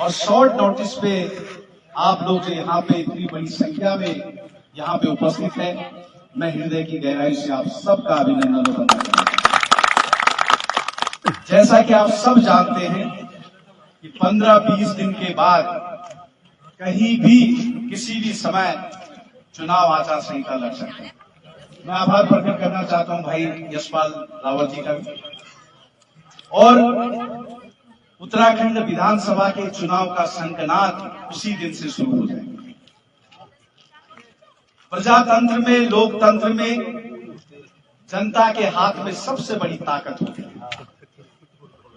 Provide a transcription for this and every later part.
और short notice पे आप लोग जो यहाँ पे इतनी बड़ी संख्या में यहाँ पे उपस्थित हैं, मैं हृदय की गहराई से आप सबका अभिनंदन करना चाहता हूं। जैसा कि आप सब जानते हैं कि 15-20 दिन के बाद कहीं भी किसी भी समय चुनाव आचार संहिता लग सकती है। मैं आभार प्रकट करना चाहता हूं भाई यशपाल रावत जी का भी। और उत्तराखंड विधानसभा के चुनाव का शंखनाद उसी दिन से शुरू हो जाएगा। प्रजातंत्र में, लोकतंत्र में जनता के हाथ में सबसे बड़ी ताकत होती है।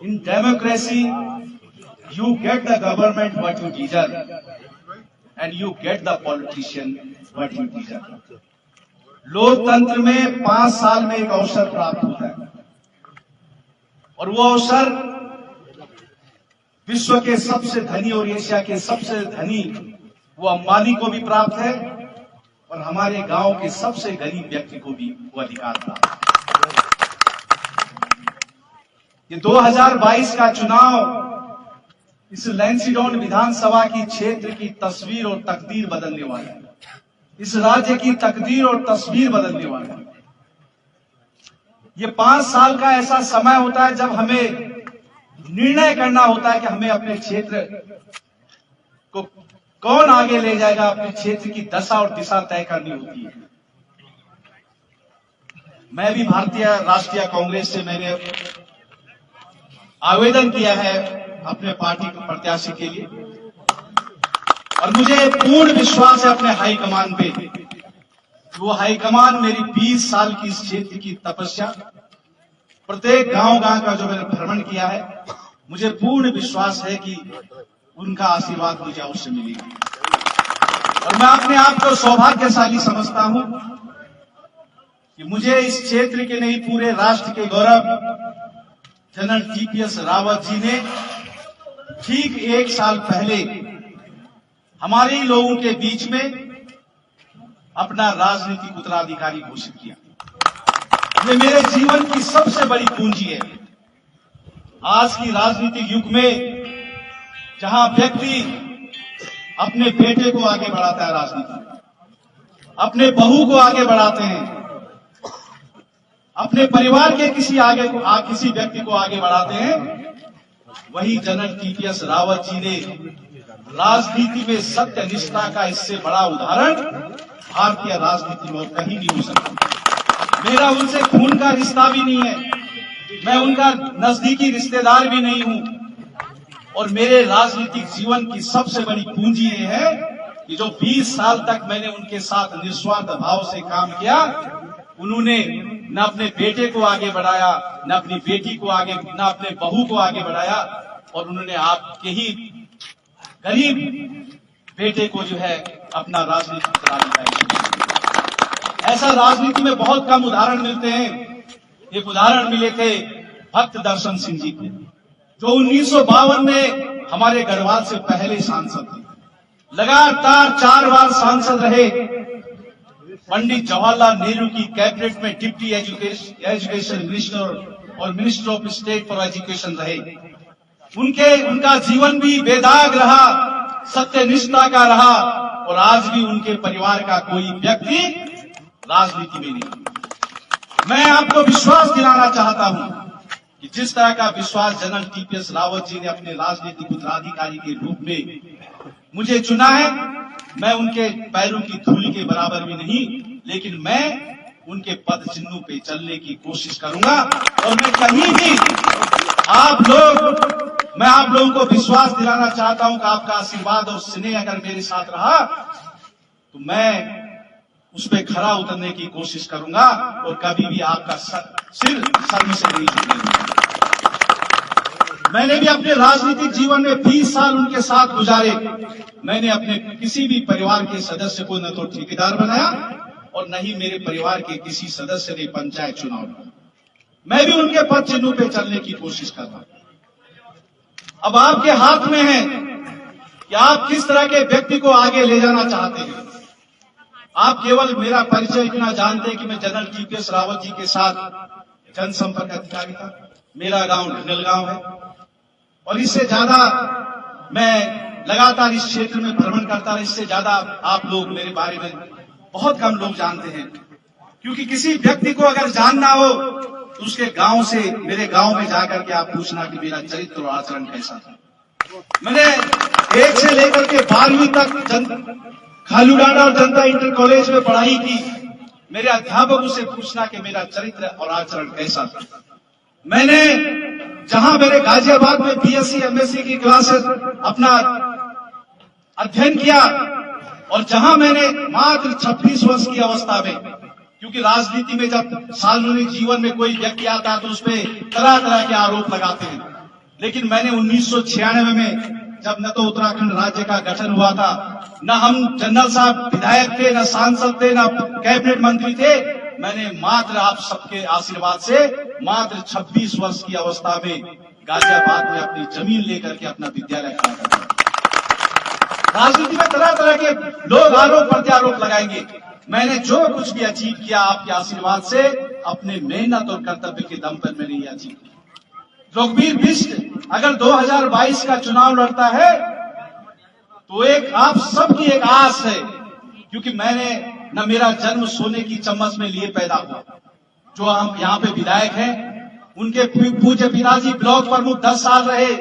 In democracy you get the government what you deserve and you get the politician what you deserve. लोकतंत्र में 5 साल में एक अवसर प्राप्त होता है और वो अवसर विश्व के सबसे धनी और एशिया के सबसे धनी वो अंबानी को भी प्राप्त है और हमारे गांव के सबसे गरीब व्यक्ति को भी वो अधिकार प्राप्त है। ये 2022 का चुनाव इस लैंसीडॉन विधानसभा की क्षेत्र की तस्वीर और तकदीर बदलने वाला है। इस राज्य की तकदीर और तस्वीर बदलने वाला है। ये 5 साल का ऐसा समय होता है जब हमें निर्णय करना होता है कि हमें अपने क्षेत्र को कौन आगे ले जाएगा, अपने क्षेत्र की दशा और दिशा तय करनी होती है। मैं भी भारतीय राष्ट्रीय कांग्रेस से मैंने आवेदन किया है अपने पार्टी के प्रत्याशी के लिए और मुझे पूर्ण विश्वास है अपने हाईकमान पे। वो हाईकमान मेरी 20 साल की इस क्षेत्र की तपस्या, प्रत्येक गांव-गांव का जो मैंने भ्रमण किया है, मुझे पूर्ण विश्वास है कि उनका आशीर्वाद मुझे अवश्य मिलेगा। और मैं अपने आप को सौभाग्यशाली समझता हूं कि मुझे इस क्षेत्र के नहीं पूरे राष्ट्र के गौरव जनरल टीपीएस रावत जी ने ठीक 1 साल पहले हमारे ही लोगों के बीच में अपना राजनीतिक उत्तराधिकारी घोषित किया। ये मेरे जीवन की सबसे बड़ी पूंजी है। आज की राजनीतिक युग में जहां व्यक्ति अपने बेटे को आगे बढ़ाता है, राजनीति अपने बहू को आगे बढ़ाते हैं, अपने परिवार के किसी व्यक्ति को आगे बढ़ाते हैं, वही जनरल टीपीएस रावत जी ने राजनीति में सत्य निष्ठा का इससे बड़ा उदाहरण भारतीय राजनीति में और कहीं नहीं हो सकता। मेरा उनसे खून का रिश्ता भी नहीं है, मैं उनका नजदीकी रिश्तेदार भी नहीं हूं और मेरे राजनीतिक जीवन की सबसे बड़ी पूंजी ये है कि जो 20 साल तक मैंने उनके साथ निस्वार्थ भाव से काम किया, उन्होंने न अपने बेटे को आगे बढ़ाया, न अपनी बेटी को आगे, न अपने बहू को आगे बढ़ाया और उन्होंने आपके ही गरीब बेटे को जो है अपना राजनीतिक उत्तराधिकारी। ऐसा राजनीति में बहुत कम उदाहरण मिलते हैं। एक उदाहरण मिले थे भक्त दर्शन सिंह जी के, जो 1952 में हमारे गढ़वाल से पहले सांसद थे, लगातार 4 बार सांसद रहे। पंडित जवाहरलाल नेहरू की कैबिनेट में डिप्टी एजुकेशन मिनिस्टर और minister of state for education रहे। उनका जीवन भी बेदाग रहा, सत्यनिष्ठा का रहा और आज भी उनके परिवार का कोई व्यक्ति राजनीति में नहीं। मैं आपको विश्वास दिलाना चाहता हूं कि जिस तरह का विश्वास जनरल टीपीएस रावत जी ने अपने राजनीतिक उत्तराधिकारी के रूप में मुझे चुना है, मैं उनके पैरों की धूल के बराबर भी नहीं, लेकिन मैं उनके पद चिन्हों पे चलने की कोशिश करूंगा और मैं कहीं भी मैं आप लोगों को विश्वास दिलाना चाहता हूं कि आपका आशीर्वाद और स्नेह अगर मेरे साथ रहा तो मैं उस पर खरा उतरने की कोशिश करूंगा और कभी भी आपका सिर शर्म से नहीं झुकेगा। मैंने भी अपने राजनीतिक जीवन में 20 साल उनके साथ गुजारे। मैंने अपने किसी भी परिवार के सदस्य को न तो ठेकेदार बनाया और न ही मेरे परिवार के किसी सदस्य ने पंचायत चुनाव लड़ा। मैं भी उनके पद चिन्हों पे चलने की कोशिश कर रहा हूं। अब आपके हाथ में है कि आप किस तरह के व्यक्ति को आगे ले जाना चाहते हैं। आप केवल मेरा परिचय इतना जानते हैं कि मैं जनरल टीपीएस रावत जी के साथ जनसंपर्क अधिकारी था। मेरा गांव ढंगल गांव है और इससे ज्यादा मैं लगातार इस क्षेत्र में भ्रमण करता रहा। इससे ज्यादा आप लोग मेरे बारे में बहुत कम लोग जानते हैं, क्योंकि किसी व्यक्ति को अगर जानना हो तो उसके गांव से, मेरे गांव में जाकर के आप पूछना कि मेरा चरित्र और आचरण कैसा था। मैंने 1 से लेकर के 12वीं तक खालूडाना और जनता इंटर कॉलेज में पढ़ाई की। मेरे अध्यापकों से पूछना कि मेरा चरित्र और आचरण कैसा था। मैंने जहां मेरे गाजियाबाद में बीएससी एमएससी की क्लासेस अपना अध्ययन किया, और जहां मैंने मात्र 26 वर्ष की अवस्था में, क्योंकि राजनीति में जब सार्वजनिक जीवन में कोई व्यक्ति आता है तो उस पर तरह तरह के आरोप लगाते हैं, लेकिन मैंने 1996 में, जब न तो उत्तराखंड राज्य का गठन हुआ था, न हम जनरल साहब विधायक थे, न सांसद थे, न कैबिनेट मंत्री थे, मैंने मात्र आप सबके आशीर्वाद से मात्र 26 वर्ष की अवस्था में गाजियाबाद में अपनी जमीन लेकर के अपना विद्यालय खड़ा कर दिया। राजनीति में तरह तरह के लोग आरोप प्रत्यारोप लगाएंगे। मैंने जो कुछ भी अचीव किया आपके आशीर्वाद से, अपने मेहनत और कर्तव्य के दम पर मैंने ये अचीव किया। रघुवीर बिष्ट अगर 2022 का चुनाव लड़ता है तो एक आप सबकी एक आस है, क्योंकि मैंने न मेरा जन्म सोने की चम्मच में लिए पैदा हुआ। जो हम यहाँ पे विधायक हैं, उनके पूज्य पिताजी ब्लॉक प्रमुख 10 साल रहे,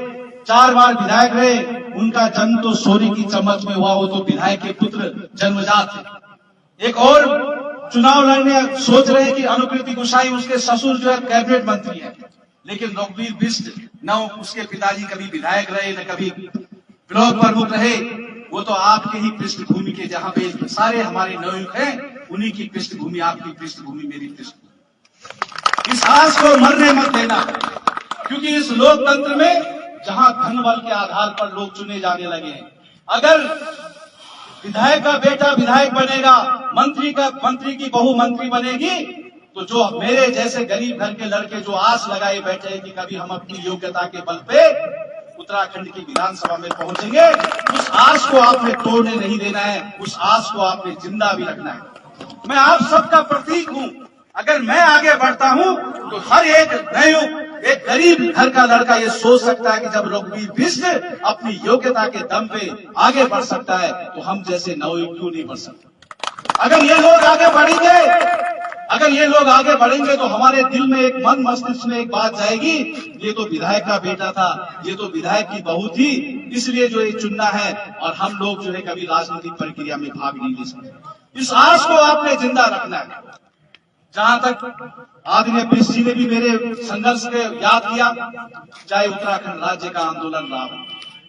4 बार विधायक रहे, उनका जन्म तो सोने की चम्मच में हुआ, वो तो विधायक के पुत्र जन्मजात थे। एक और चुनाव लड़ने सोच रहे कि अनुकृति गोसाई, उसके ससुर जो है कैबिनेट मंत्री है, लेकिन रघुवीर बिष्ट न उसके पिताजी कभी विधायक रहे, न कभी ब्लॉक प्रमुख रहे। वो तो आपके ही पृष्ठभूमि के, जहां पे सारे हमारे नवयुवक हैं, उन्हीं की पृष्ठभूमि, आपकी पृष्ठभूमि, मेरी पृष्ठभूमि। इस आस को मरने मत देना, क्योंकि इस लोकतंत्र में जहां धन बल के आधार पर लोग चुने जाने लगे हैं, अगर विधायक का बेटा विधायक बनेगा, मंत्री की बहू मंत्री बनेगी, तो जो मेरे जैसे गरीब घर के लड़के जो आस लगाए बैठे हैं कि कभी हम अपनी योग्यता के बल पे उत्तराखंड की विधानसभा में पहुंचेंगे, उस आस को आपने तोड़ने नहीं देना है, उस आस को आपने जिंदा भी रखना है। मैं आप सबका प्रतीक हूं। अगर मैं आगे बढ़ता हूं तो हर एक नवयुवक, एक गरीब घर का लड़का ये सोच सकता है कि जब रघुवीर बिष्ट अपनी योग्यता के दम पे आगे बढ़ सकता है तो हम जैसे नवयुवक क्यों नहीं बढ़ सकते। अगर ये लोग आगे बढ़ेंगे तो हमारे दिल में एक मन मस्तिष्क में एक बात जाएगी, ये तो विधायक का बेटा था, ये तो विधायक की बहू थी, इसलिए जो ये चुनना है, और हम लोग जो है कभी राजनीतिक प्रक्रिया में भाग नहीं ले सकते। इस आस को आपने जिंदा रखना है। जहां तक आदरणीय बिष्ट जी ने भी मेरे संघर्ष को याद किया, चाहे उत्तराखंड राज्य का आंदोलन रहा,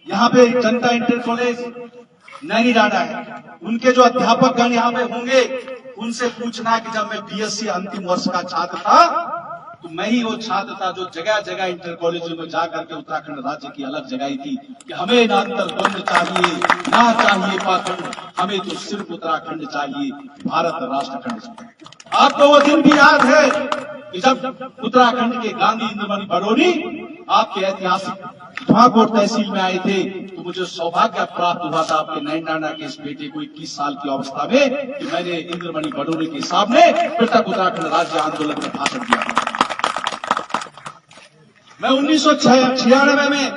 यहाँ पे जनता इंटर कॉलेज नैनीडांडा है, उनके जो अध्यापक गण यहाँ पे होंगे, उनसे पूछना कि जब मैं बीएससी अंतिम वर्ष का छात्र था तो मैं ही वो छात्र था जो जगह जगह इंटर कॉलेजों में जाकर के उत्तराखंड राज्य की अलग जगाई थी कि हमें ना अंतर्द्वंद चाहिए, ना चाहिए पाखंड, हमें तो सिर्फ उत्तराखंड चाहिए, भारत राष्ट्रखंड चाहिए। आपको वो दिन भी याद है कि जब उत्तराखंड के गांधी इंद्रमणि बड़ोनी आपके ऐतिहासिक धुआंकोट तहसील में आए थे, तो मुझे सौभाग्य प्राप्त हुआ था आपके नैनीडांडा के इस बेटे को 21 साल की अवस्था में कि मैंने इंद्रमणि बड़ोनी के सामने पृथक उत्तराखंड राज्य आंदोलन में भाषण दिया। मैं 1996 में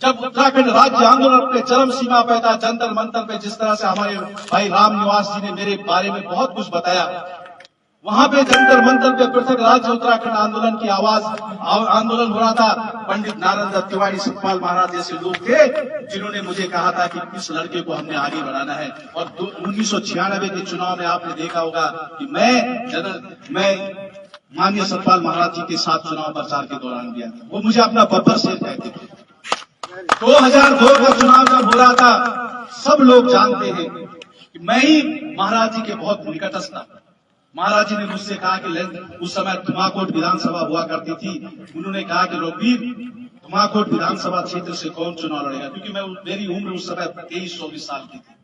जब उत्तराखंड राज्य आंदोलन अपने चरम सीमा पर था, जंतर मंतर पे जिस तरह से हमारे भाई राम निवास जी ने मेरे बारे में बहुत कुछ बताया, वहां पे जंतर मंतर पे पृथक राज्य उत्तराखंड आंदोलन की आंदोलन हो रहा था। पंडित नारायण दत्त तिवारी, सतपाल महाराज जैसे लोग थे जिन्होंने मुझे कहा था कि इस लड़के को हमने आगे बढ़ाना है। और 1996 के चुनाव में आपने देखा होगा कि मैं माननीय सतपाल महाराज जी के साथ चुनाव प्रचार के दौरान गया था। वो मुझे अपना बब्बर शेर कहते थे। 2002 का चुनाव जब हो रहा था, सब लोग जानते हैं कि मैं ही महाराज जी के बहुत निकटस्थ था। महाराज जी ने मुझसे कहा कि उस समय धुआंकोट विधानसभा हुआ करती थी, उन्होंने कहा कि रघुवीर, धुआंकोट विधानसभा क्षेत्र से कौन चुनाव लड़ेगा, क्योंकि मेरी उम्र उस समय 23-24 साल की थी।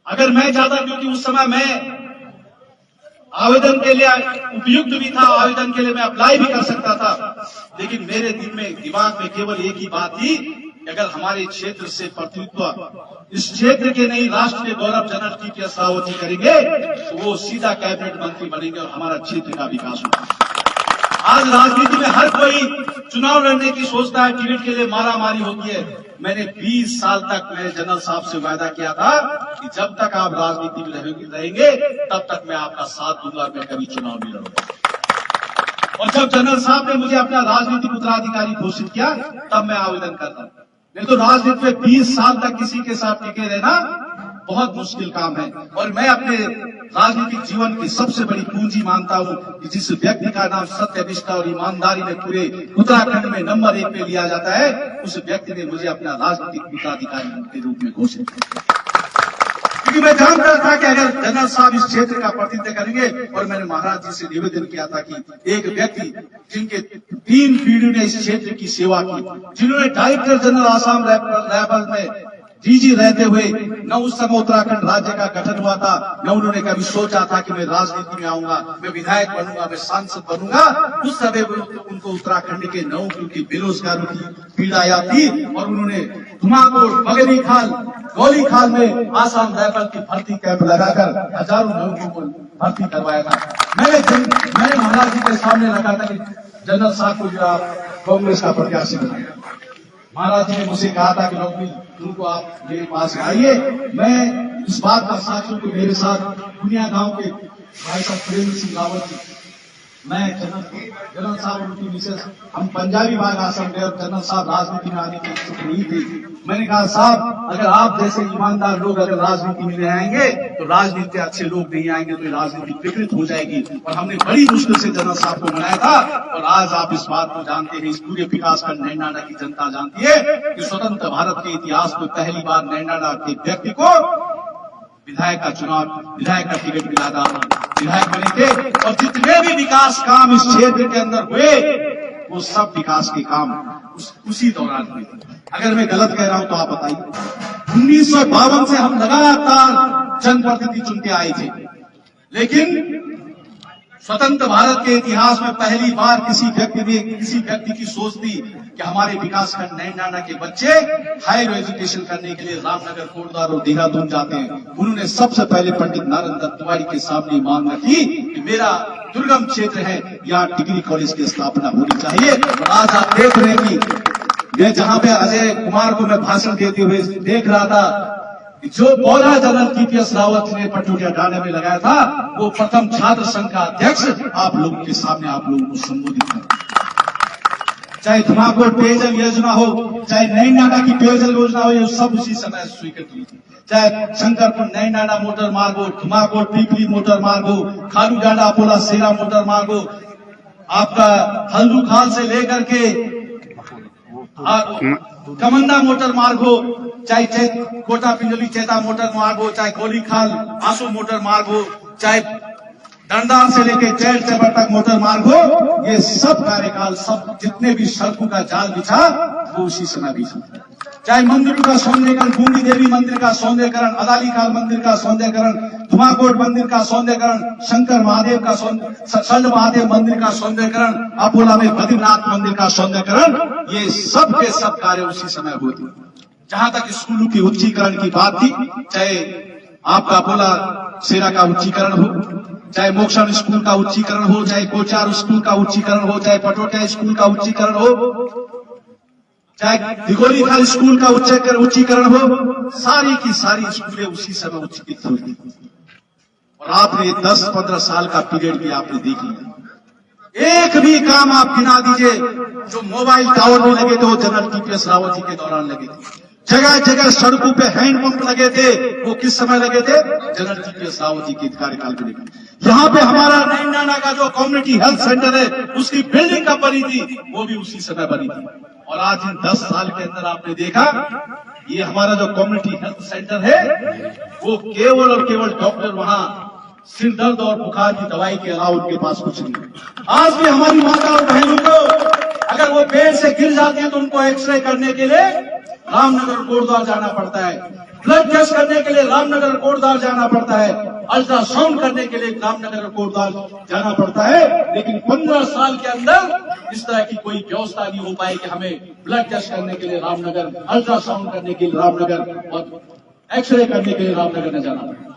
अगर मैं जाता, क्योंकि उस समय मैं आवेदन के लिए उपयुक्त भी था, आवेदन के लिए मैं अप्लाई भी कर सकता था, लेकिन मेरे दिमाग में केवल एक ही बात थी कि अगर हमारे क्षेत्र से प्रतिनिधित्व इस क्षेत्र के नहीं राष्ट्र के गौरव जनरल टीपीएस रावत जी करेंगे तो वो सीधा कैबिनेट मंत्री बनेंगे और हमारा क्षेत्र का विकास होगा। आज राजनीति में हर कोई चुनाव लड़ने की सोचता है, टिकट के लिए मारामारी होती है। मैंने 20 साल तक मैंने जनरल साहब से वायदा किया था कि जब तक आप राजनीति में रहेंगे तब तक मैं आपका साथ दूंगा, मैं कभी चुनाव नहीं लड़ूंगा। और जब जनरल साहब ने मुझे अपना राजनीतिक उत्तराधिकारी घोषित किया तब मैं आवेदन करता हूं। नहीं तो राजनीति में 20 साल तक किसी के साथ टिके रहना बहुत मुश्किल काम है। और मैं अपने राजनीतिक जीवन की सबसे बड़ी पूंजी मानता हूं कि जिस व्यक्ति का नाम सत्यनिष्ठा और ईमानदारी में पूरे उत्तराखंड में नंबर 1 पे लिया जाता है, उस व्यक्ति ने मुझे अपना राजनीतिक उत्तराधिकारी के रूप में घोषित किया। क्योंकि मैं जानता था कि अगर जनरल साहब इस क्षेत्र का प्रतिनिधित्व करेंगे, और मैंने महाराज जी से निवेदन किया था कि एक व्यक्ति जिनके 3 पीढ़ियों ने इस क्षेत्र की सेवा की, जिन्होंने डायरेक्टर जनरल आसाम राइफल में डीजी रहते हुए न उस समय उत्तराखंड राज्य का गठन हुआ था, न उन्होंने कभी सोचा था कि मैं राजनीति में आऊंगा, मैं विधायक बनूंगा, मैं सांसद बनूंगा। उस समय उनको उत्तराखंड के नौकरियों की बेरोजगारों की पीड़ा याद थी और उन्होंने धुमाकोट, बगरी खाल, गौली खाल में आसाम राइफल की भर्ती कैंप लगाकर हजारों लोगों को भर्ती करवाया था। मैंने महाराज जी के सामने रखा था कि जनरल साहब को जो आप कांग्रेस का प्रत्याशी बनाए। महाराज जी ने मुझे कहा था कि नौकरी तुमको आप मेरे पास आइए। मैं इस बात का साक्षी को मेरे साथ दुनिया गांव के भाई साहब प्रेम सिंह रावत जी, मैं जनरल साहब उनकी मिसेस, हम पंजाबी बाग आश्रम गए और जनरल साहब राजनीति में आने की इच्छुक नहीं थी। मैंने कहा साहब अगर आप जैसे ईमानदार लोग अगर राजनीति में नहीं आएंगे तो राजनीति अच्छे लोग नहीं आएंगे तो राजनीति विकृत हो जाएगी। और हमने बड़ी मुश्किल से जनरल साहब को मनाया था। और आज आप इस बात को जानते हैं, इस पूरे विकासखंड नैनाना की जनता जानती है कि स्वतंत्र भारत के इतिहास में पहली बार नैनाना के व्यक्ति को विधायक का टिकट मिला था, विधायक बने थे। और जितने भी विकास काम इस क्षेत्र के अंदर हुए वो सब विकास के काम उसी दौरान हुए। अगर मैं गलत कह रहा हूं तो आप बताइए। 1952 से हम लगातार जनप्रतिनिधि चुनते आए थे, लेकिन स्वतंत्र भारत के इतिहास में पहली बार किसी व्यक्ति की सोच थी कि हमारे विकासखंड नैनाना के बच्चे हायर एजुकेशन करने के लिए रामनगर, कोटद्वार और देहरादून जाते हैं। उन्होंने सबसे पहले पंडित नारायण दत्त तिवारी के सामने मांग रखी कि मेरा दुर्गम क्षेत्र है, यहाँ डिग्री कॉलेज की स्थापना होनी चाहिए। और आज आप देख रहे हैं कि मैं जहां पे अजय कुमार को मैं भाषण देते हुए देख रहा था, जो पौधा जनरल TPS रावत ने पटोटिया डाले में लगाया था वो प्रथम छात्र संघ का अध्यक्ष आप लोगों के सामने आप लोगों को संबोधित कर, चाहे धुमाकोट पेयजल योजना हो, चाहे नैनाना की पेयजल योजना हो, ये सब उसी समय स्वीकृत हुई थी। चाहे शंकरपुर नैनाना मोटर मार्ग हो, धुमाकोट पीपली मोटर मार्ग हो, खालू डांडा अपोला सेरा मोटर मार्ग हो, आपका हल्दू खाल से लेकर के कमंदा मोटर मार्ग हो, चाहे कोटा पिंजली चेता मोटर मार्ग हो, चाहे गोली खाल आंसू मोटर मार्ग हो, चाहे दंडार से लेकर चैट चबर तक मोटर मार्ग हो, ये सब कार्यकाल सब जितने भी सड़कों का जाल बिछा वो उसी समय बिछा। चाहे मंदिरों का सौंदर्यकरण, बूंदी देवी मंदिर का सौंदर्यकरण, अदाली खाल मंदिर का सौंदर्यकरण, धुमाकोट मंदिर का सौंदर्यकरण, शंकर महादेव का शल्ड महादेव मंदिर का सौंदर्यकरण, अपोला में बद्रीनाथ मंदिर का सौंदर्यकरण, ये सब के सब कार्य उसी समय होते। जहां तक स्कूलों की उच्चीकरण की बात थी, चाहे आपका अपोला सेरा का उच्चीकरण हो, चाहे मोक्षण स्कूल का उच्चीकरण हो, चाहे कोचार स्कूल का उच्चीकरण हो, चाहे पटोटिया स्कूल का उच्चीकरण हो, चाहे दिगोली खाल स्कूल का उच्चीकरण हो, सारी की सारी स्कूलें उसी समय उच्चीकृत हुई। और आपने 10-15 साल का पीरियड भी आपने देख लिया। एक भी काम आप गिना दीजिए जो मोबाइल टावर में लगे थे वो जनरल TPS रावत जी के दौरान लगे थे। जगह जगह सड़कों पे हैंडपंप लगे थे, वो किस समय लगे थे? जनरल TPS रावत जी के कार्यकाल में लगे। यहाँ पे हमारा नैनाना का जो कम्युनिटी हेल्थ सेंटर है उसकी बिल्डिंग कब बनी थी? वो भी उसी समय बनी थी। और आज इन 10 साल के अंदर आपने देखा ये हमारा जो कम्युनिटी हेल्थ सेंटर है वो केवल और केवल डॉक्टर वहां सिर दर्द और बुखार की दवाई के अलावा उनके पास कुछ नहीं। आज भी हमारी माता और बहनों को अगर वो पेड़ से गिर जाती है तो उनको एक्सरे करने के लिए रामनगर कोटद्वार जाना पड़ता है, ब्लड टेस्ट करने के लिए रामनगर कोटद्वार जाना पड़ता है, अल्ट्रासाउंड करने के लिए रामनगर कोटद्वार जाना पड़ता है। लेकिन 15 साल के अंदर इस तरह की कोई व्यवस्था नहीं हो पाई कि हमें ब्लड टेस्ट करने के लिए रामनगर, अल्ट्रासाउंड करने के लिए रामनगर और एक्सरे करने के लिए रामनगर न जाना पड़ता।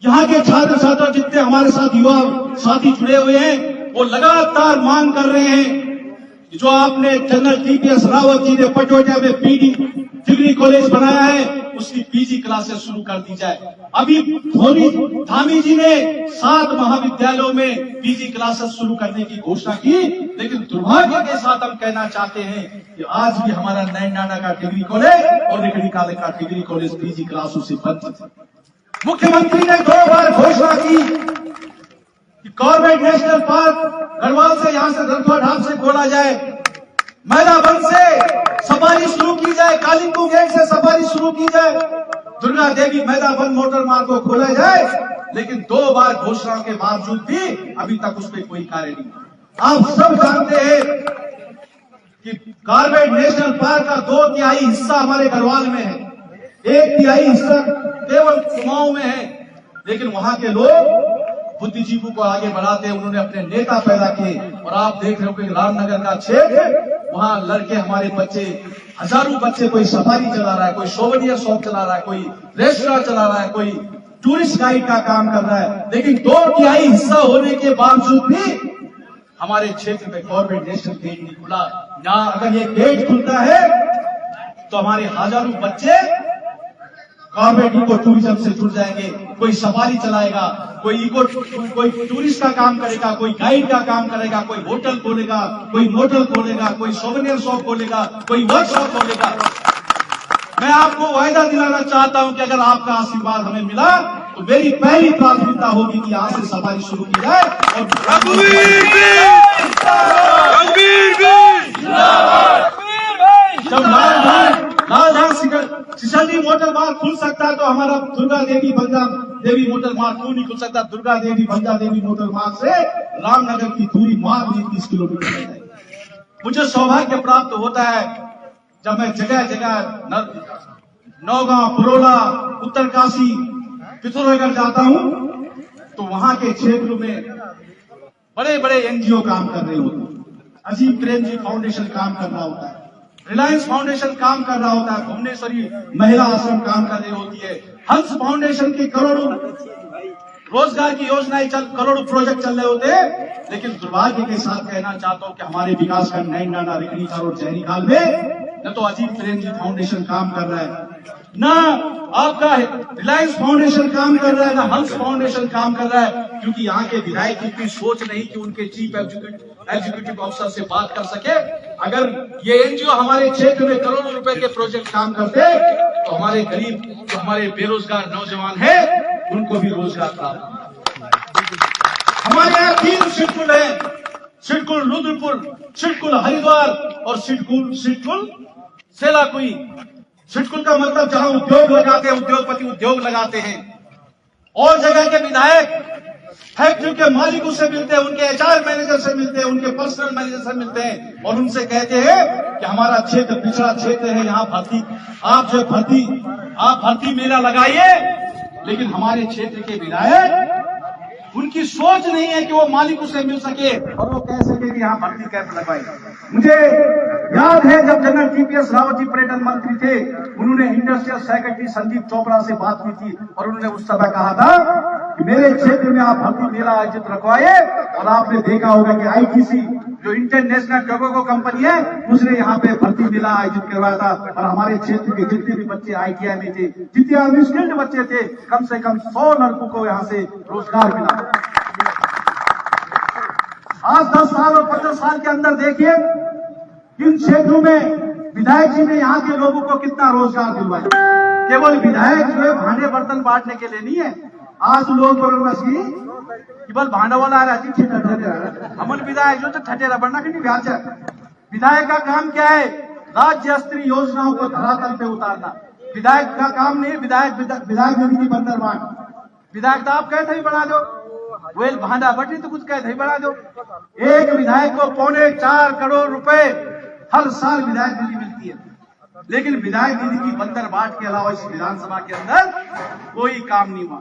यहाँ के छात्र छात्रा जितने हमारे साथ युवा साथी जुड़े हुए हैं वो लगातार मांग कर रहे हैं जो आपने जनरल टीपीएस रावत जी ने पटोटा में पीडी डिग्री कॉलेज बनाया है उसकी पीजी क्लासेस शुरू कर दी जाए। अभी धामी जी ने 7 महाविद्यालयों में पीजी क्लासेस शुरू करने की घोषणा की, लेकिन दुर्भाग्य के साथ हम कहना चाहते हैं कि आज भी हमारा नैनाना का डिग्री कॉलेज और रिकड़ी काले का डिग्री कॉलेज पीजी क्लासों से बंद है। मुख्यमंत्री ने 2 बार घोषणा की कि कॉर्बेट नेशनल पार्क गढ़वाल से यहां से रंथुआ ढाब से खोला जाए, मैदाबंद से सफारी शुरू की जाए, कालिंगू गेट से सफारी शुरू की जाए, दुर्गा देवी मैदाबंद मोटर मार्ग को खोला जाए, लेकिन 2 बार घोषणा के बावजूद भी अभी तक उस पर कोई कार्य नहीं। आप सब जानते हैं कि कॉर्बेट नेशनल पार्क का 2/3 हिस्सा हमारे गढ़वाल में है, 1/3 हिस्सा केवल कुमाऊं में है, लेकिन वहां के लोग बुद्धिजीवों को आगे बढ़ाते हैं, उन्होंने अपने नेता पैदा किए। और आप देख रहे हो कि रामनगर का क्षेत्र, वहां लड़के हमारे बच्चे, हजारों बच्चे, कोई सफारी चला रहा है, कोई सोवेनियर शॉप चला रहा है, कोई रेस्टोरेंट चला रहा है, कोई टूरिस्ट गाइड का काम कर रहा है, लेकिन 2/3 हिस्सा होने के बावजूद भी हमारे क्षेत्र में कॉर्बेट नेशनल गेट नहीं खुला। ना अगर ये गेट खुलता है तो हमारे हजारों बच्चे कॉर्बेट इको टूरिज्म से जुड़ जाएंगे, कोई सफारी चलाएगा, कोई टूरिस्ट का काम करेगा, कोई गाइड का काम करेगा, कोई होटल खोलेगा, कोई मोटल खोलेगा, कोई सोवेनियर शॉप खोलेगा, कोई वर्कशॉप खोलेगा। मैं आपको वायदा दिलाना चाहता हूं कि अगर आपका आशीर्वाद हमें मिला तो मेरी पहली प्राथमिकता होगी कि यहाँ से सफारी शुरू की जाए। और जब लालधार सिसंडी मोटर मार्ग खुल सकता है तो हमारा दुर्गा देवी बंजा देवी मोटर मार्ग क्यों नहीं खुल सकता? दुर्गा देवी बंजा देवी मोटर मार्ग से रामनगर की दूरी मात्र 30 किलोमीटर है। मुझे सौभाग्य प्राप्त होता है जब मैं जगह जगह नौगांव, बरोला, उत्तरकाशी, पिथौरागढ़ जाता हूं तो वहां के क्षेत्रों में बड़े बड़े एनजीओ काम कर रहे होते हैं। अजीम प्रेमजी फाउंडेशन काम कर रहा होता है, रिलायंस फाउंडेशन काम कर रहा होता है, भुवनेश्वरी महिला आश्रम काम कर रही होती है, हंस फाउंडेशन की करोड़ों रोजगार की योजनाएं करोड़ों प्रोजेक्ट चल रहे होते हैं। लेकिन दुर्भाग्य के साथ कहना चाहता हूं कि हमारे विकास खंड नैनाना, रिकड़ी और जहरी खाल में न तो अजीम प्रेमजी फाउंडेशन काम कर रहा है, न आपका रिलायंस फाउंडेशन काम कर रहा है, न हंस फाउंडेशन काम कर रहा है, क्योंकि यहाँ के विधायक की इतनी सोच नहीं कि उनके चीफ एग्जीक्यूटिव ऑफिसर से बात कर सके। अगर ये एनजीओ हमारे क्षेत्र में करोड़ों रुपए के प्रोजेक्ट काम करते तो हमारे गरीब, जो हमारे बेरोजगार नौजवान हैं, उनको भी रोजगार प्राप्त। हमारे यहाँ 3 सिडकुल है, सिडकुल रुद्रपुर, सिडकुल हरिद्वार और सिडकुल सेलाकुई। सिडकुल का मतलब जहां उद्योग लगाते हैं, उद्योगपति उद्योग लगाते हैं। और जगह के विधायक फैक्ट्री के मालिकों से मिलते हैं, उनके एचआर मैनेजर से मिलते हैं, उनके पर्सनल मैनेजर से मिलते हैं और उनसे कहते हैं कि हमारा क्षेत्र पिछड़ा क्षेत्र है, यहाँ भर्ती मेला लगाइए। लेकिन हमारे क्षेत्र के विधायक, उनकी सोच नहीं है कि वो मालिकों से मिल सके और वो कह सके कि यहाँ भर्ती कैंप लगवाए। मुझे याद है जब जनरल टीपीएस रावत जी पर्यटन मंत्री थे, उन्होंने इंडस्ट्रियल सेक्रेटरी संदीप चोपड़ा से बात की थी और उन्होंने उस समय कहा था कि मेरे क्षेत्र में आप भर्ती मेला आयोजित रखवाइए। और आपने देखा होगा कि आईटीसी जो इंटरनेशनल टोबैको कंपनी है, उसने यहाँ पे भर्ती मेला आयोजित करवाया था और हमारे क्षेत्र के जितने भी बच्चे आईटीआई में थे, जितने अनस्किल्ड बच्चे थे, कम से कम 100 लड़कों को यहाँ से रोजगार मिला। आज 10 साल और 15 साल के अंदर देखिए इन क्षेत्रों में विधायक जी ने यहाँ के लोगों को कितना रोजगार दिलवाया। केवल विधायक जो है भांडे बर्तन बांटने के लिए नहीं है। आज लोग केवल भांडा वाला अमल विधायक जो ठटेरा बढ़ना कि नहीं। विधायक का काम क्या है? राज्य स्तरीय योजनाओं को धरातल पे उतारना। विधायक का काम नहीं, विधायक निधि की बंदर बांट। विधायक तो आप कहते ही बना दो, वेल भांडा बटी तो कुछ कहते ही बना दो। एक विधायक को 4.25 करोड़ रुपए हर साल विधायक निधि मिलती है, लेकिन विधायक निधि की बंदर बाट के अलावा इस विधानसभा के अंदर कोई काम नहीं हुआ।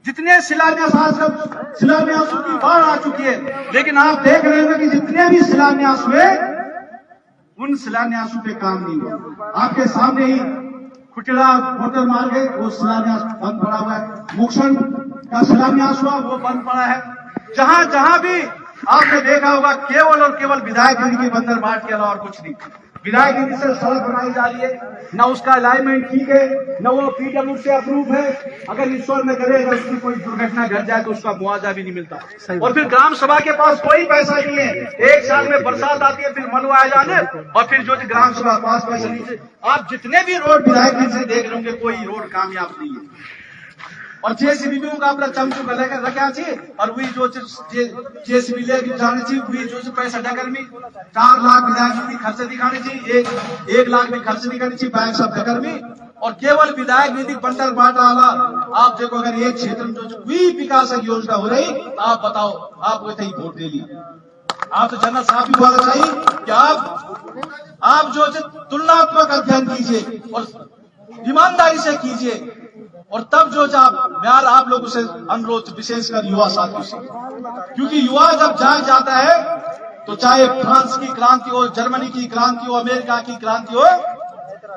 जितने शिलान्यासों की बाढ़ आ चुकी है, लेकिन आप देख रहे हैं कि जितने भी शिलान्यास हुए उन शिलान्यासों पे काम नहीं हुआ। आपके सामने ही कुटिला मोटर मार्ग है, वो शिलान्यास बंद पड़ा हुआ है। मोक्षण का शिलान्यास हुआ, वो बंद पड़ा है। जहां जहां भी आपने देखा होगा केवल और केवल विधायक निधि के बंदर बाट के अलावा और कुछ नहीं। विधायक निधि से सड़क बनाई जा रही है, न उसका अलाइनमेंट ठीक है, न वो पीडब्ल्यू से अप्रूव है। अगर ईश्वर न करे अगर उसकी कोई दुर्घटना घट जाए तो उसका मुआवजा भी नहीं मिलता। और फिर ग्राम सभा के पास कोई पैसा नहीं है। एक साल में बरसात आती है, फिर मलबा आ जाने और फिर जो ग्राम सभा के पास पैसा नहीं है। आप जितने भी रोड विधायक निधि से देख रहे होंगे कोई रोड कामयाब नहीं है। और जेसीबी का अपना चमचू लेकर रखा चाहिए और वही जो जेसीबी लेके जाने चाहिए, वही जो पैसा डकर में 4 लाख विधायक भी खर्च दिखाने चाहिए, 1 लाख भी खर्च नहीं करनी चाहिए बैंक सब डकर में। और केवल विधायक निधि बंटल बांटा वाला आप देखो, अगर एक क्षेत्र में जो कोई विकास योजना हो रही तो आप बताओ, आप वैसे ही वोट दे लिया। आप तो जनरल साहब भी बोलना चाहिए कि आप जो तुलनात्मक अध्ययन कीजिए और ईमानदारी से कीजिए। और तब जो यार आप लोगों से अनुरोध विशेषकर युवा साथियों से, क्योंकि युवा जब जाग जाता है तो चाहे फ्रांस की क्रांति हो, जर्मनी की क्रांति हो, अमेरिका की क्रांति हो,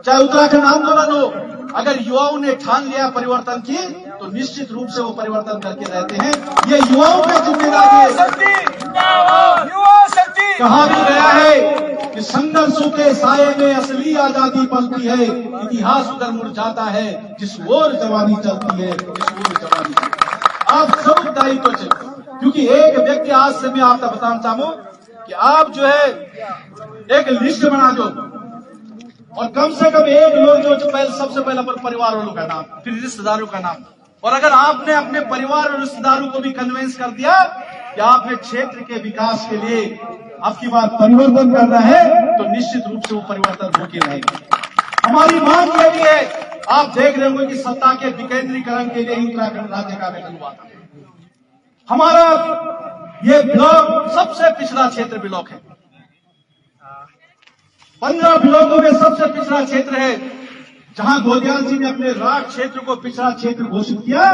चाहे उत्तराखंड आंदोलन हो, अगर युवाओं ने ठान लिया परिवर्तन की तो निश्चित रूप से वो परिवर्तन करके रहते हैं। ये युवाओं की जिम्मेदारी है। कहा भी गया है कि संघर्षों के साये में असली आजादी पलती है, इतिहास उधर मुड़ जाता है जिस ओर जवानी चलती है, जिस ओर जवानी चलती है। आप सब दायित्व चले, क्योंकि एक व्यक्ति आज से मैं आपको बताना चाहूँ कि आप जो है एक लिस्ट बना दो और कम से कम एक लोग जो सबसे पहले परिवार वालों का नाम, फिर रिश्तेदारों का नाम। और अगर आपने अपने परिवार और रिश्तेदारों को भी कन्विंस कर दिया कि आपने क्षेत्र के विकास के लिए आपकी बात परिवर्तन करना है तो निश्चित रूप से वो परिवर्तन होके रहेगा। हमारी मांग यह भी है, आप देख रहे होंगे कि सत्ता के विकेंद्रीकरण के लिए उत्तराखंड राज्य का गठन हुआ था। हमारा ये ब्लॉक सबसे पिछड़ा क्षेत्र ब्लॉक है, 15 ब्लॉकों में सबसे पिछड़ा क्षेत्र है, जहां गोदियाल जी ने अपने राज क्षेत्र को पिछड़ा क्षेत्र घोषित किया,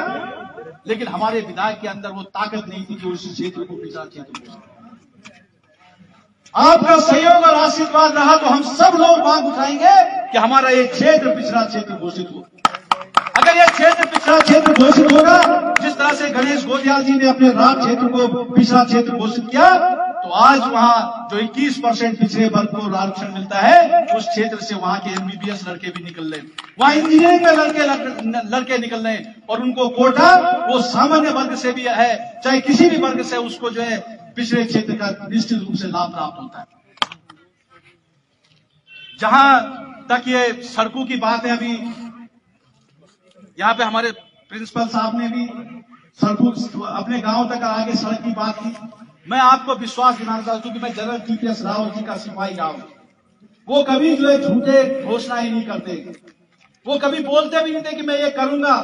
लेकिन हमारे विधायक के अंदर वो ताकत नहीं थी कि उस क्षेत्र को पिछड़ा क्षेत्र घोषित किया। आपका सहयोग और आशीर्वाद रहा तो हम सब लोग मांग उठाएंगे कि हमारा ये क्षेत्र पिछड़ा क्षेत्र घोषित हो। अगर यह क्षेत्र पिछड़ा क्षेत्र घोषित होगा, जिस तरह से गणेश गोदियाल जी ने अपने राज क्षेत्र को पिछड़ा क्षेत्र घोषित किया, तो आज वहां जो 21% पिछड़े वर्ग को आरक्षण मिलता है, उस क्षेत्र से वहां के एमबीबीएस लड़के भी निकल रहे, वहां इंजीनियरिंग में लड़के निकल रहे और उनको कोटा वो सामान्य वर्ग से भी है, चाहे किसी भी वर्ग से, उसको जो है पिछड़े क्षेत्र का निश्चित रूप से लाभ प्राप्त होता है। जहां तक ये सड़कों की बात है, अभी यहाँ पे हमारे प्रिंसिपल साहब ने भी सड़कों अपने गांव तक आगे सड़क की बात की। मैं आपको विश्वास दिलाना चाहता हूं, क्योंकि मैं जनरल टीपीएस रावत जी का सिपाही रहा हूं। वो कभी जो है झूठे घोषणाएं नहीं करते, वो कभी बोलते भी नहीं थे कि मैं ये करूंगा,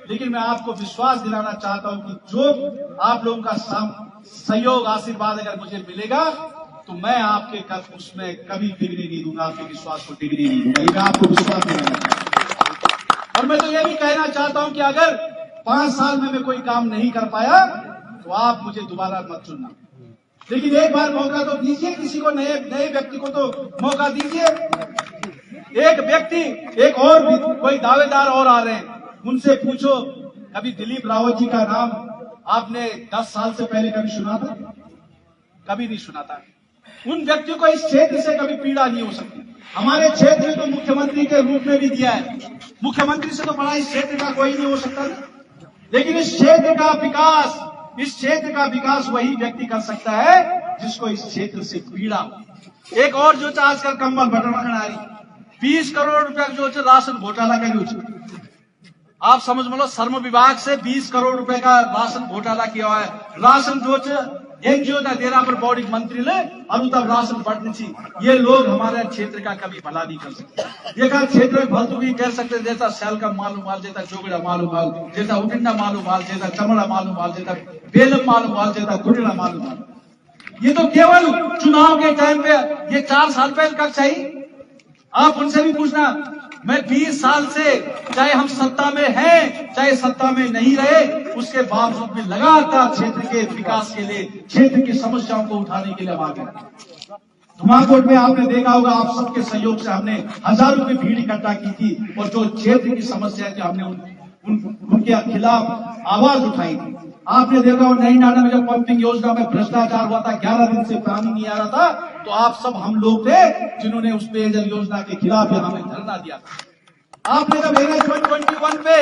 लेकिन मैं आपको विश्वास दिलाना चाहता हूं कि जो आप लोगों का सहयोग आशीर्वाद अगर मुझे मिलेगा तो मैं आपके उसमें कभी डिग्री नहीं दूंगा, आपके विश्वास को डिग्री नहीं दूंगा। ये मैं आपको विश्वास दिलाना चाहता हूं। और मैं तो ये भी कहना चाहता हूं कि अगर 5 साल में मैं कोई काम नहीं कर पाया तो आप मुझे दोबारा मत चुनना, लेकिन एक बार मौका तो दीजिए, किसी को नए व्यक्ति को तो मौका दीजिए। एक व्यक्ति, एक और भी कोई दावेदार और आ रहे हैं, उनसे पूछो कभी दिलीप रावत जी का नाम आपने 10 साल से पहले कभी सुना था? कभी नहीं सुना था। उन व्यक्तियों को इस क्षेत्र से कभी पीड़ा नहीं हो सकती। हमारे क्षेत्र में तो मुख्यमंत्री के रूप में भी दिया है, मुख्यमंत्री से तो बड़ा इस क्षेत्र का कोई नहीं हो सकता, लेकिन इस क्षेत्र का विकास वही व्यक्ति कर सकता है जिसको इस क्षेत्र से पीड़ा हो। एक और जो आजकल कंबल बटन आ रही, 20 करोड़ रुपया जो राशन घोटाला का यूज, आप समझ लो श्रम विभाग से 20 करोड़ रुपए का राशन घोटाला किया हुआ है। राशन जो एनजीओ का देरा पर बॉडी मंत्री ने अनुतब राशन बढ़ने चाहिए। ये लोग हमारे क्षेत्र का कभी भला नहीं कर सकते। ये का क्षेत्र में भलतू भी कह सकते, जैसा शैल का मालूम माल, जैसा चोगड़ा मालूम माल, जैसा उटिंडा मालूम माल, जैसा चमड़ा मालूम माल, जैसा बेलम मालूम माल, जैसा गुटड़ा मालूम माल। ये तो केवल चुनाव के टाइम पे, ये 4 साल पहले कब चाहिए, आप उनसे भी पूछना। मैं 20 साल से, चाहे हम सत्ता में हैं चाहे सत्ता में नहीं रहे, उसके बावजूद भी लगातार क्षेत्र के विकास के लिए, क्षेत्र की समस्याओं को उठाने के लिए आगे। धुमाकोट में आपने देखा होगा, आप सबके सहयोग से हमने हजारों की भीड़ इकट्ठा की थी और जो क्षेत्र की समस्या थी हमने उनके खिलाफ आवाज उठाई थी। आपने देखा हो नई नाडा में जब पंपिंग योजना में भ्रष्टाचार हुआ था, 11 दिन से पानी नहीं आ रहा था, तो आप सब हम लोग थे जिन्होंने उस पेयजल योजना के खिलाफ यहाँ में धरना दिया था। आपने जब NH 121 पे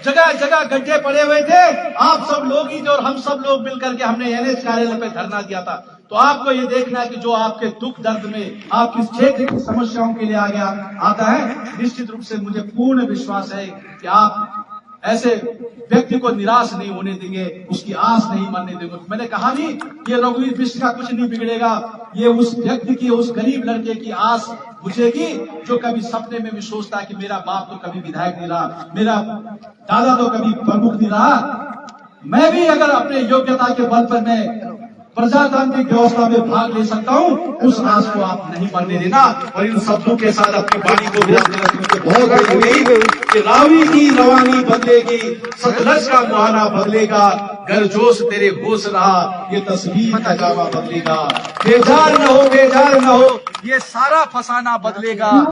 जगह जगह गड्ढे पड़े हुए थे, आप सब लोग ही और हम सब लोग मिलकर के हमने NH कार्यालय पे धरना दिया था। तो आपको ये देखना है कि जो आपके दुख दर्द में आप किस क्षेत्र की समस्याओं के लिए आगे आता है, निश्चित रूप से मुझे पूर्ण विश्वास है कि आप ऐसे व्यक्ति को निराश नहीं होने देंगे, उसकी आस नहीं मरने देंगे। मैंने कहा नहीं, ये रघुवीर मिश्र का कुछ नहीं बिगड़ेगा, ये उस व्यक्ति की, उस गरीब लड़के की आस बुझेगी जो कभी सपने में भी सोचता है कि मेरा बाप तो कभी विधायक नहीं रहा, मेरा दादा तो कभी प्रमुख नहीं रहा, मैं भी अगर अपने योग्यता के बल पर मैं प्रजातांत्रिक व्यवस्था में भाग ले सकता हूं, उस आस को आप नहीं मरने देना। और इन शब्दों के साथ अपनी वाणी को विराम देना मुझे बहुत खुशी हुई कि रावी की रवानी बदलेगी, सतलज का मुहाना बदलेगा, गर्जोश तेरे होश रहा, ये तस्वीर का जावा बदलेगा, बेजार न हो, ये सारा फसाना बदलेगा।